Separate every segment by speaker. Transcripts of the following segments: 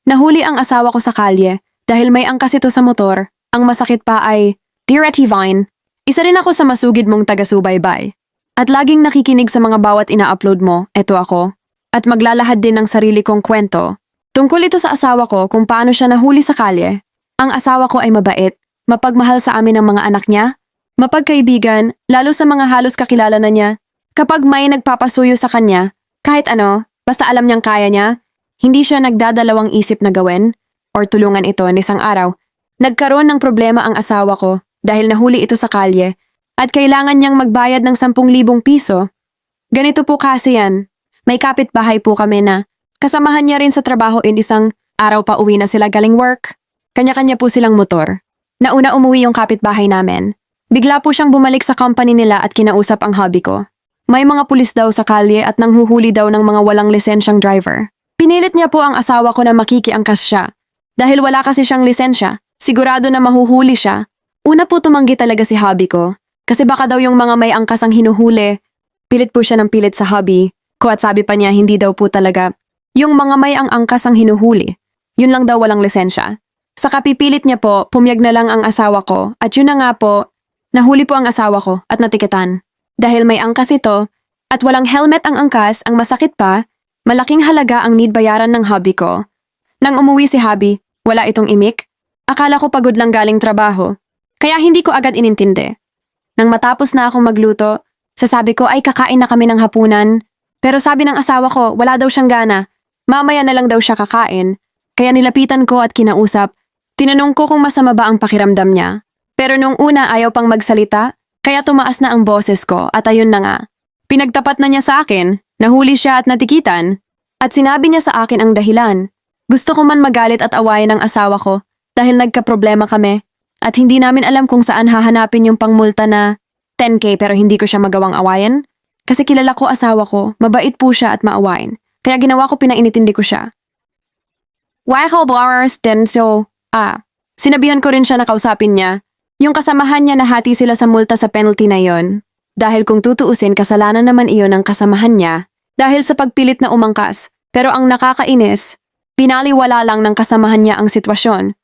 Speaker 1: Nahuli ang asawa ko sa kalye dahil may angkas ito sa motor. Ang masakit pa ay, Dear Vine, isa rin ako sa masugid mong taga-subaybay. At laging nakikinig sa mga bawat ina-upload mo, eto ako. At maglalahad din ng sarili kong kwento. Tungkol ito sa asawa ko kung paano siya nahuli sa kalye. Ang asawa ko ay mabait, mapagmahal sa amin ng mga anak niya, mapagkaibigan, lalo sa mga halos kakilala na niya. Kapag may nagpapasuyo sa kanya, kahit ano, basta alam niyang kaya niya, hindi siya nagdadalawang isip na gawin or tulungan ito ng isang araw. Nagkaroon ng problema ang asawa ko dahil nahuli ito sa kalye at kailangan niyang magbayad ng 10,000 piso. Ganito po kasi yan. May kapitbahay po kami na kasamahan niya rin sa trabaho isang araw pa uwi na sila galing work. Kanya-kanya po silang motor. Nauna umuwi yung kapitbahay namin. Bigla po siyang bumalik sa company nila at kinausap ang hubby ko. May mga pulis daw sa kalye at nanghuhuli daw ng mga walang lisensyang driver. Pinilit niya po ang asawa ko na makikiangkas siya. Dahil wala kasi siyang lisensya, sigurado na mahuhuli siya. Una po tumanggi talaga si hubby ko. Kasi baka daw yung mga may angkas ang hinuhuli. Pilit po siya ng pilit sa hubby ko at sabi pa niya hindi daw po talaga. Yung mga may ang angkas ang hinuhuli. Yun lang daw walang lisensya. Sa kapipilit niya po, pumiyag na lang ang asawa ko at yun na nga po, nahuli po ang asawa ko at natikitan. Dahil may angkas ito at walang helmet ang angkas, ang masakit pa, malaking halaga ang need bayaran ng hubby ko. Nang umuwi si hubby, wala itong imik. Akala ko pagod lang galing trabaho. Kaya hindi ko agad inintindi. Nang matapos na akong magluto, sasabi ko ay kakain na kami ng hapunan. Pero sabi ng asawa ko, wala daw siyang gana. Mamaya na lang daw siya kakain. Kaya nilapitan ko at kinausap. Tinanong ko kung masama ba ang pakiramdam niya. Pero nung una ayaw pang magsalita, kaya tumaas na ang boses ko at ayun na nga. Pinagtapat na niya sa akin, nahuli siya at natikitan. At sinabi niya sa akin ang dahilan. Gusto ko man magalit at awayan ng asawa ko dahil nagkaproblema kami. At hindi namin alam kung saan hahanapin yung pangmulta na 10K pero hindi ko siya magawang awayan. Kasi kilala ko asawa ko, mabait po siya at maawain. Kaya ginawa ko pinainitindi ko siya. Whistleblowers din sinabihan ko rin siya na kausapin niya. Yung kasamahan niya nahati sila sa multa sa penalty na yon. Dahil kung tutuusin kasalanan naman iyon ng kasamahan niya. Dahil sa pagpilit na umangkas. Pero ang nakakainis, pinaliwala lang ng kasamahan niya ang sitwasyon.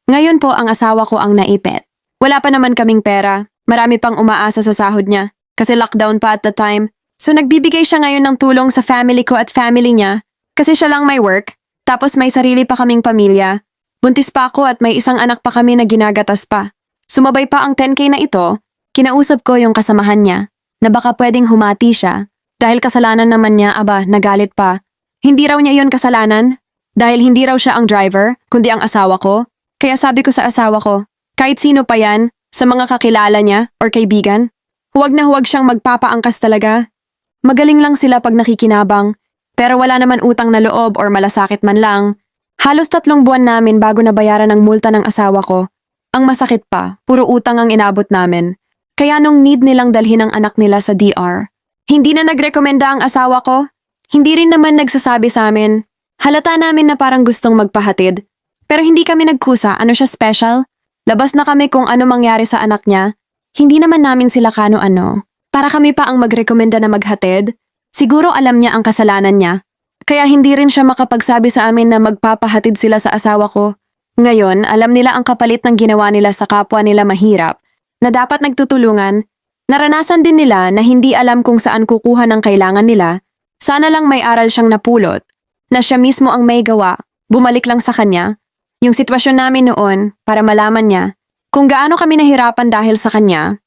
Speaker 1: Ngayon po ang asawa ko ang naipit. Wala pa naman kaming pera. Marami pang umaasa sa sahod niya. Kasi lockdown pa at the time. So nagbibigay siya ngayon ng tulong sa family ko at family niya. Kasi siya lang may work. Tapos may sarili pa kaming pamilya. Buntis pa ako at may isang anak pa kami na ginagatas pa. Sumabay pa ang 10K na ito, kinausap ko yung kasamahan niya na baka pwedeng humati siya dahil kasalanan naman niya, nagalit pa. Hindi raw niya yon kasalanan dahil hindi raw siya ang driver kundi ang asawa ko. Kaya sabi ko sa asawa ko, kahit sino pa yan sa mga kakilala niya or kaibigan, huwag na huwag siyang magpapaangkas talaga. Magaling lang sila pag nakikinabang pero wala naman utang na loob or malasakit man lang. Halos 3 buwan namin bago nabayaran ang multa ng asawa ko. Ang masakit pa, puro utang ang inabot namin. Kaya nung need nilang dalhin ang anak nila sa DR, hindi na nagrekomenda ang asawa ko. Hindi rin naman nagsasabi sa amin. Halata namin na parang gustong magpahatid. Pero hindi kami nagkusa, ano siya special? Labas na kami kung ano mangyari sa anak niya. Hindi naman namin sila kano-ano. Para kami pa ang magrekomenda na maghatid. Siguro alam niya ang kasalanan niya. Kaya hindi rin siya makapagsabi sa amin na magpapahatid sila sa asawa ko. Ngayon, alam nila ang kapalit ng ginawa nila sa kapwa nila mahirap, na dapat nagtutulungan. Naranasan din nila na hindi alam kung saan kukuha ng kailangan nila. Sana lang may aral siyang napulot, na siya mismo ang may gawa, bumalik lang sa kanya. Yung sitwasyon namin noon, para malaman niya, kung gaano kami nahirapan dahil sa kanya.